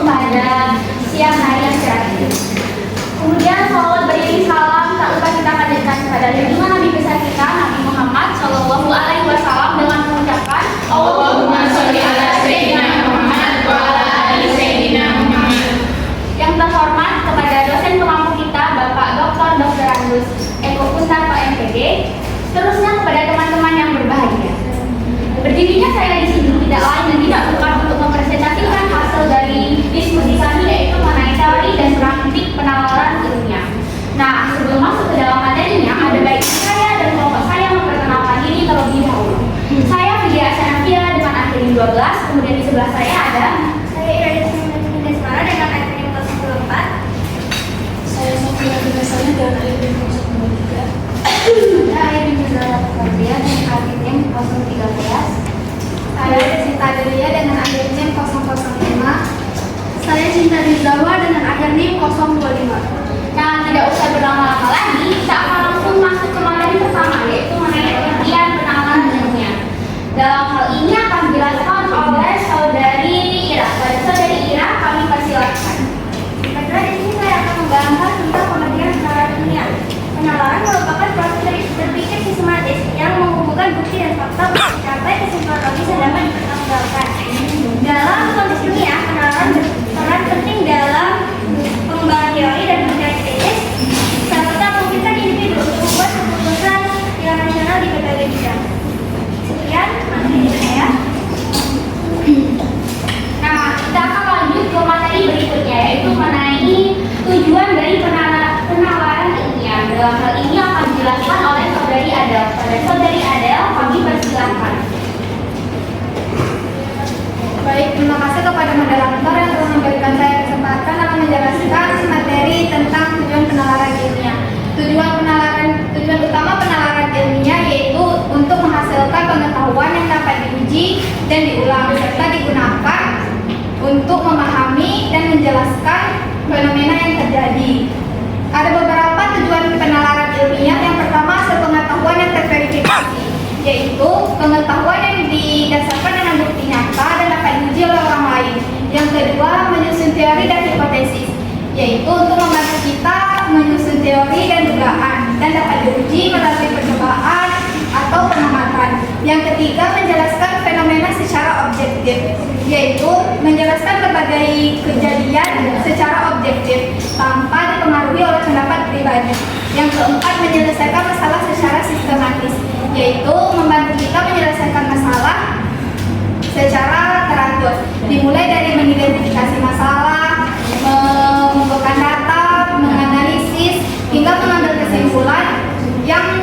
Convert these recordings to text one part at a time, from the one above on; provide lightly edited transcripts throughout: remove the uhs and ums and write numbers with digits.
pada siang hari yang cerah ini. Kemudian salawat beriring salam tak lupa kita panjatkan kepada junjungan Nabi besar kita Nabi Muhammad Shallallahu Alaihi Wasallam dengan mengucapkan Allahumma sholli ala Sayyidina Muhammad wa ala ali Sayyidina Muhammad. Yang terhormat kepada dosen pengampu kita Bapak Dr. Andus Eko Kuntar PMPD, seterusnya kepada teman-teman yang berbahagia. Berdirinya saya di sini tidak lain dan tidak bukan untuk mempresentasikan hasil dari diskusi kami, yaitu mengenai teori dan praktik penalaran ilmiah. Nah, sebelum masuk ke dalam materinya, ada baiknya saya dan kelompok saya memperkenalkan diri terlebih dahulu. Saya Vidya Asanavia dengan akronim 12, kemudian di sebelah saya ada Saya Ira Desmara dengan akronim 04. Saya Sofia Biasanya dengan akronim 03. Saya Ayu Zara Fadlia dengan akronim 013. Saya Cinta Delia dengan akronim 005. Saya Cinta Rizawa dengan akronim 025. Nah, tidak usah berlama-lama lagi, kita akan langsung masuk ke materi pertama, yaitu mengenai pengertian penalaran ilmiah. Dalam hal ini akan dijelaskan oleh saudari Ira. Pada saudari Ira, kami persilakan. Kedua, di sini saya akan membahas tentang pengertian penalaran ilmiah. Penalaran merupakan proses berpikir sistematis yang menghubungkan bukti dan fakta untuk mencapai kesimpulan logis yang dapat dipertanggungjawabkan. Dalam konteks ilmiah, penalaran berperan penting dalam pengembangan teori dan pemikiran kritis serta memungkinkan individu untuk membuat keputusan yang rasional di berbagai bidang. Sekian materi saya. Nah, kita akan lanjut ke materi berikutnya, yaitu mengenai tujuan dari penalaran ilmiah. Dalam hal ini akan dijelaskan oleh saudari Adel. Pada saudari Adel, kami persilakan. Baik, terima kasih kepada moderator yang telah memberikan saya kesempatan dalam menjelaskan materi tentang tujuan penalaran ilmiah. Tujuan utama penalaran ilmiah yaitu untuk menghasilkan pengetahuan yang dapat diuji dan diulang serta digunakan untuk memahami dan menjelaskan fenomena yang terjadi. Ada beberapa tujuan penalaran ilmiah. Yang pertama, hasil pengetahuan yang terverifikasi, yaitu pengetahuan yang didasarkan dengan bukti nyata dan dapat diuji oleh orang lain. Yang kedua, menyusun teori dan hipotesis, yaitu untuk membantu kita menyusun teori dan dugaan dan dapat diuji melalui percobaan atau pengamatan. Yang ketiga, menjelaskan fenomena secara objektif, yaitu menjelaskan berbagai kejadian secara objektif tanpa dipengaruhi oleh pendapat pribadi. Yang keempat, menyelesaikan masalah secara sistematis, yaitu membantu kita menyelesaikan masalah secara teratur, dimulai dari mengidentifikasi masalah, mengumpulkan data, menganalisis, hingga mengambil kesimpulan yang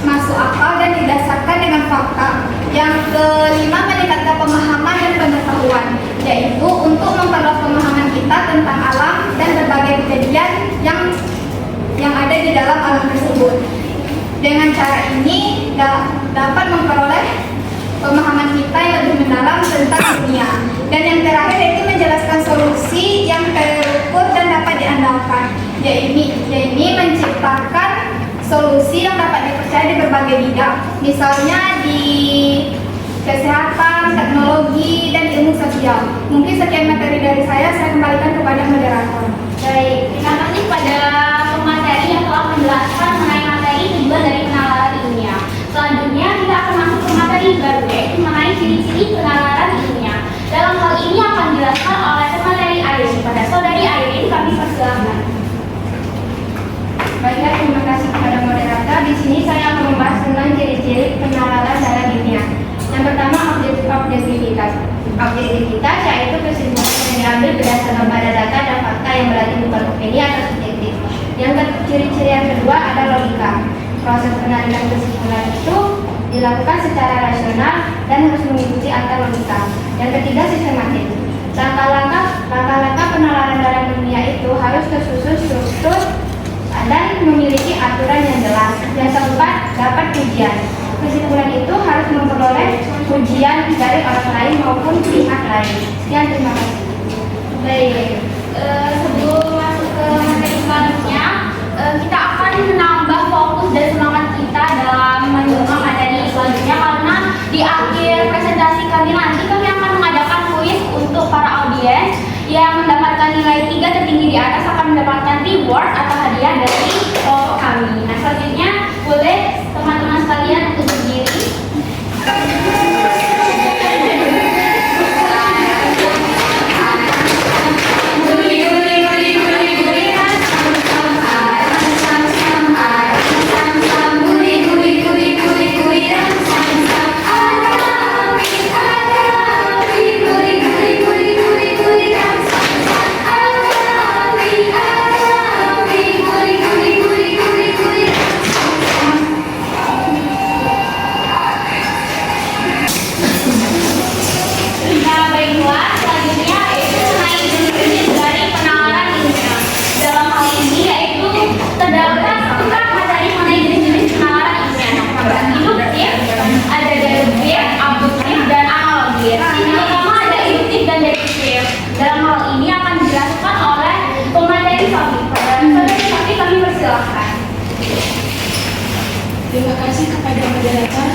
masuk akal dan didasarkan dengan fakta. Yang kelima, meningkatkan pemahaman dan pengetahuan, yaitu untuk memperluas pemahaman kita tentang alam dan berbagai kejadian yang ada di dalam alam tersebut. Dengan cara ini dapat memperoleh pemahaman kita yang lebih mendalam tentang dunia. Dan yang terakhir yaitu menjelaskan solusi yang terukur dan dapat diandalkan, yaitu menciptakan solusi yang dapat dipercaya di berbagai bidang, misalnya di kesehatan, teknologi, dan ilmu sosial. Mungkin sekian materi dari saya kembalikan kepada moderator. Baik, terima kasih pada pemateri yang telah menjelaskan mengenai materi tujuan dari penalaran ilmiah. Selanjutnya kita akan masuk ke materi baru, yaitu mengenai ciri-ciri penalaran ilmiah. Dalam hal ini akan dijelaskan oleh pemateri Airin. Pada saudari Airin, kami persilakan. Baiklah, terima kasih kepada moderator. Di sini saya akan membahas tentang ciri-ciri penalaran dalam ilmiah. Yang pertama, objektivitas. Objektivitas yaitu kesimpulan yang diambil berdasarkan pada data dan fakta yang berarti bukan opini atau subjektif. Yang ciri-ciri yang kedua ada logika. Proses penarikan kesimpulan itu dilakukan secara rasional dan harus mengikuti antar logika. Yang ketiga, sistematis. Langkah-langkah penalaran dalam ilmiah itu harus tersusun struktur dan memiliki aturan yang jelas. Yang keempat, dapat ujian. Kesimpulan itu harus memperoleh ujian dari orang lain maupun pihak lain. Sekian, terima kasih. Baik, sebelum masuk ke materi selanjutnya, kita akan menambah fokus dan semangat kita dalam menyimak materi selanjutnya, karena di akhir presentasi kami nanti kami akan mengadakan kuis untuk para audiens yang di atas akan mendapatkan reward atau hadiah dari kelompok kami. Nah, selanjutnya boleh teman-teman sekalian untuk berdiri. Nah, baiklah, selanjutnya yaitu mengenai jenis dari penalaran ilmiah. Dalam hal ini yaitu terdapat 4 materi mengenai jenis-jenis penalaran ilmiah. Ada induktif, ada deduktif, abduktif, dan analogis. Yang pertama ada induktif dan deduktif. Dalam hal ini akan dijelaskan oleh pemateri Sofi. Saudari Sofi, kami persilahkan. Terima kasih kepada moderator.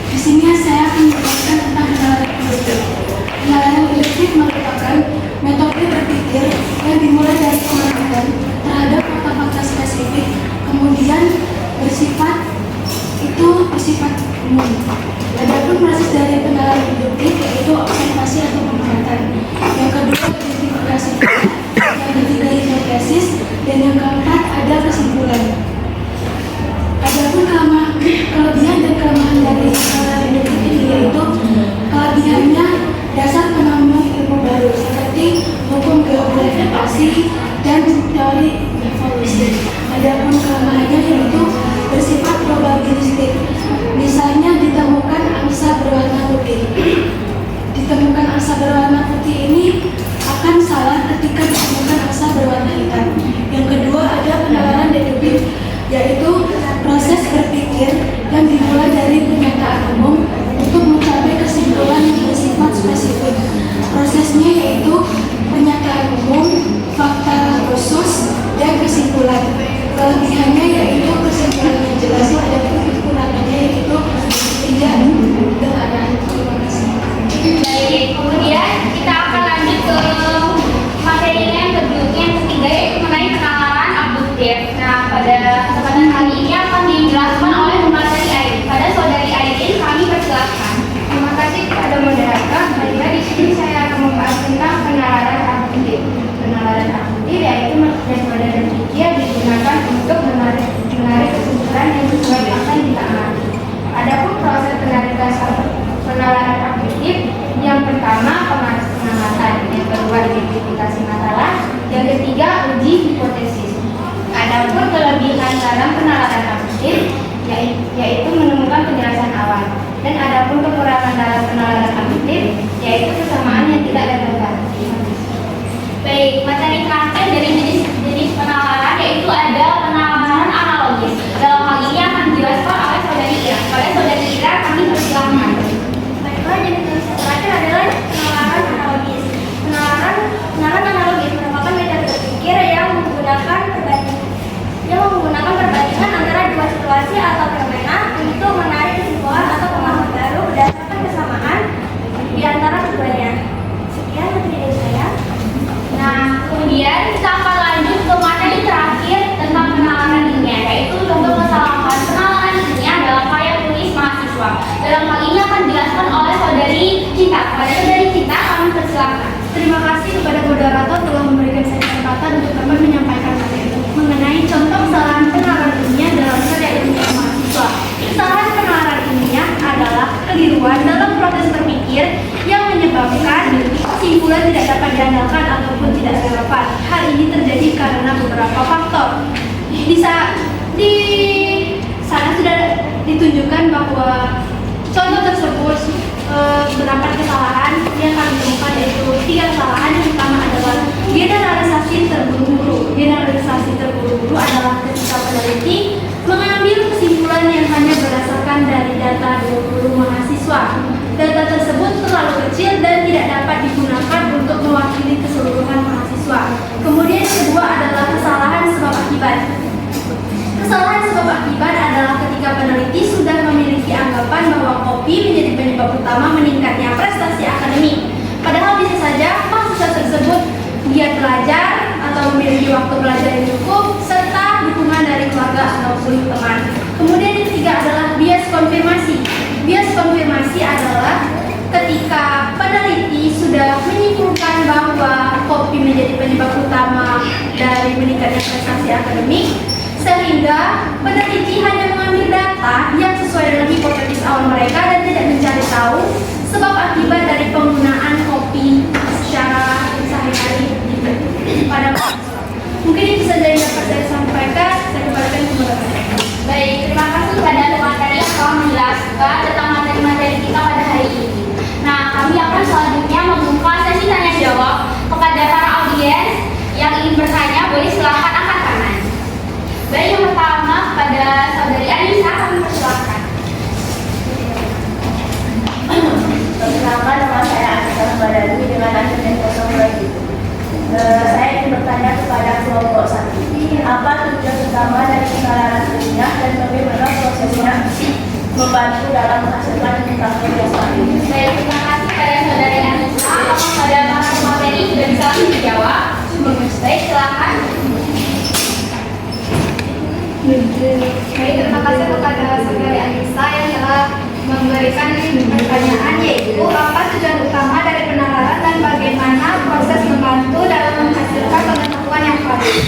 Di sini saya akan menjelaskan tentang penalaran induktif. Penalaran induktif merupakan metode berpikir yang dimulai dari pemahaman terhadap fakta-fakta spesifik, kemudian bersifat umum. Adapun proses dari penalaran induktif yaitu observasi atau pengamatan. Yang kedua identifikasi, yang ketiga hipotesis, dan yang keempat ada kesimpulan. Adapun kelebihan dan kelemahan dari penalaran induktif ini yaitu kelebihannya dasar penambah ilmu baru seperti hukum geografikasi dan teori evolusi. Adapun kelemahannya yaitu bersifat probabilistik. Misalnya ditemukan angsa berwarna putih. Ditemukan angsa berwarna putih ini akan salah ketika ditemukan angsa berwarna hitam. Yang kedua ada penalaran deduktif, yaitu proses berpikir yang dimulai dari pernyataan umum untuk mencapai kesimpulan yang bersifat spesifik. Prosesnya yaitu pernyataan umum, fakta khusus, dan kesimpulan. Kelebihannya yaitu kesimpulan yang jelas, ada kekurangannya yaitu tidak ada. Terima kasih. Baik, kemudian kita akan lanjut ke materinya yang ketiga yaitu mengenai penalaran abduktif. Nah, pada kesempatan kali ini akan dijelaskan oleh pemateri Airin. Pada saudari Airin, kami persilakan. Terima kasih kepada moderator. Baiklah, di sini saya akan membahas tentang penalaran abduktif. Penalaran abduktif yaitu metode berpikir digunakan untuk menarik kesimpulan yang sesuai apa yang kita amati. Adapun proses penalaran abduktif, yang pertama pengamatan, yang kedua identifikasi masalah, yang ketiga uji hipotesis. Adapun kelebihan dalam penalaran abduktif yaitu menemukan penjelasan awal, dan adapun kekurangan dalam penalaran abduktif yaitu kesamaan yang tidak dapat. Baik, materi terakhir dari jenis penalaran yaitu ada penalaran analogis. Dalam hal ini akan dijelaskan oleh saudari Ira. Pada saudari Ira, kami persilakan. Baiklah, jenis terakhir adalah penalaran analogis. Penalaran analogis merupakan metode berpikir yang menggunakan perbandingan antara dua situasi atau fenomena untuk menarik kesimpulan atau pemahaman baru berdasarkan kesamaan di antara keduanya. Sekian materi dari saya. Nah, kemudian kita akan lanjut ke materi terakhir tentang penalaran ilmiah, yaitu contoh kesalahan penalaran ilmiah dalam karya tulis mahasiswa. Dalam hal ini akan dijelaskan oleh saudari Cinta. Pada saudari Cinta, kami persilakan. Terima kasih kepada moderator telah memberikan saya kesempatan untuk dapat menyampaikan materi mengenai contoh kesalahan penalaran ilmiah dalam karya ilmiah mahasiswa. Kesalahan penalaran ilmiah adalah keliruan dalam proses berpikir yang menyebabkan kesimpulan tidak dapat diandalkan ataupun tidak relevan. Hal ini terjadi karena beberapa faktor. Di sana sudah ditunjukkan bahwa contoh tersebut beberapa kesalahan yang kami temukan yaitu 3 kesalahan. Yang pertama adalah generalisasi terburu-buru. Generalisasi terburu-buru adalah ketika peneliti mengambil kesimpulan yang hanya berdasarkan dari data 20 mahasiswa. Data tersebut terlalu kecil dan tidak dapat digunakan untuk mewakili keseluruhan mahasiswa. Kemudian yang kedua adalah kesalahan sebab akibat. Kesalahan sebab akibat adalah ketika peneliti sudah memiliki anggapan bahwa kopi menjadi penyebab utama meningkatnya prestasi akademik. Padahal bisa saja mahasiswa tersebut giat belajar atau memiliki menjadi penyebab utama dari meningkatnya prestasi akademik, sehingga peneliti hanya mengambil data yang sesuai dengan hipotesis awal mereka dan tidak mencari tahu sebab akibat dari penggunaan kopi secara sehari-hari pada mahasiswa. Mungkin itu saja yang dapat saya sampaikan. Saya kembalikan kepada mereka. Baik, terima kasih kepada teman-teman yang telah menjelaskan tentang materi-materi kita pada hari ini. Nah, kami akan selanjutnya membuka sesi tanya jawab kepada para audiens yang ingin bertanya. Boleh silakan angkat tangan. Baik, yang pertama kepada saudari Anissa, kami persilakan. Perkenalkan, nama saya Anissa Badani dengan NPM 02. Saya ingin bertanya kepada kelompok 1. Apa tujuan utama dari penalaran ilmiah dan bagaimana prosesnya membantu dalam menghasilkan pengetahuan yang baru? Baik, terima kasih kepada saudari Anissa. Apakah pada para materi sudah bisa langsung dijawab? Baik, silakan. Baik, terima kasih kepada saudari Anissa yang telah memberikan pertanyaan, yaitu apa tujuan utama dari penalaran dan bagaimana proses membantu dalam menghasilkan pengetahuan yang valid.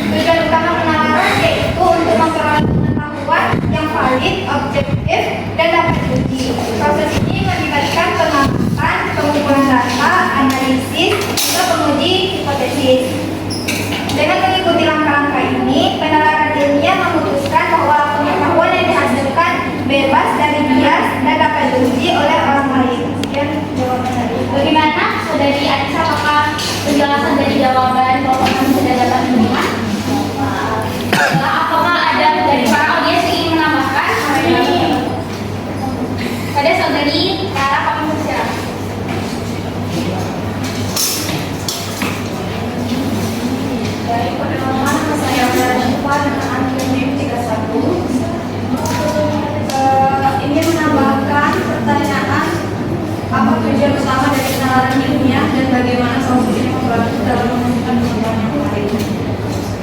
Tujuan utama penalaran yaitu untuk memperoleh pengetahuan yang valid, objektif, dan dapat diuji. Proses ini melibatkan pengamatan, pengumpulan data, analisis, hingga penguji hipotesis. Dengan mengikuti langkah-langkah ini, penalaran ilmiah memutuskan bahwa pengetahuan yang dihasilkan bebas dari bias dan dapat diuji oleh orang lain. Sekian jawaban saya. Bagaimana saudari Anissa, apakah penjelasan dari jawaban kelompok kami sudah dapat menerima? Apakah ada dari para audiens yang ingin menambahkan? Pada saudari Rara, kami persilakan. Baik, perkenalkan, nama saya Rara Syifa dengan NPM 31. Ingin menambahkan pertanyaan apa tujuan utama dari penalaran ilmiah dan bagaimana solusi ini membantu dalam menghasilkan pengetahuan yang valid.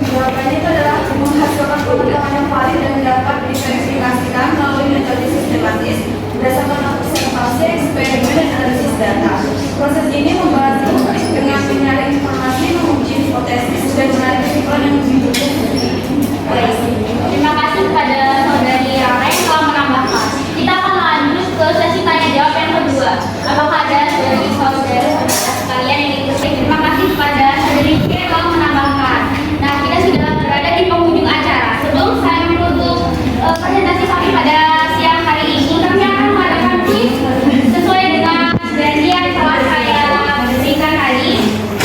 Jawabannya itu adalah menghasilkan pengetahuan yang valid dan dapat diverifikasikan melalui metode sistematis berdasarkan observasi, eksperimen, dan analisis data. Proses ini membantu dengan menyaring informasi, menguji hipotesis, dan menarik kesimpulan yang lebih utuh. Terima kasih kepada saudari Rara yang telah menambahkan. Kita akan lanjut ke sesi tanya jawab yang kedua. Apakah ada saudara-saudara sekalian yang ingin bertanya? Terima kasih kepada saudari Q yang telah menambahkan. Nah, kita sudah berada di penghujung acara. Sebelum saya menutup presentasi kami pada siang hari ini, kami akan mengadakan quiz sesuai dengan janji yang telah saya berikan tadi.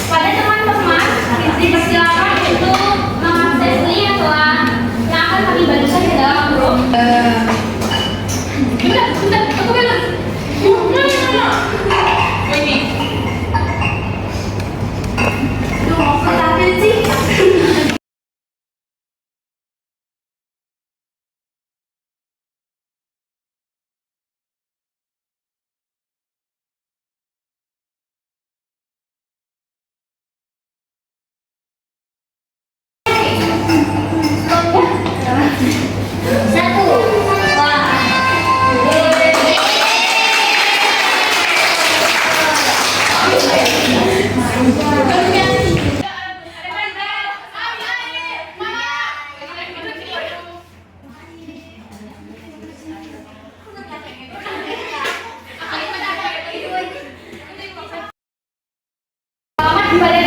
Pada teman-teman, dipersilakan untuk mengakses link yang akan kami bagikan ke dalam grup. Bentar, aku belum. Ini. Aduh, mau ketahuan sih. Satu. Wah. Selamat kembali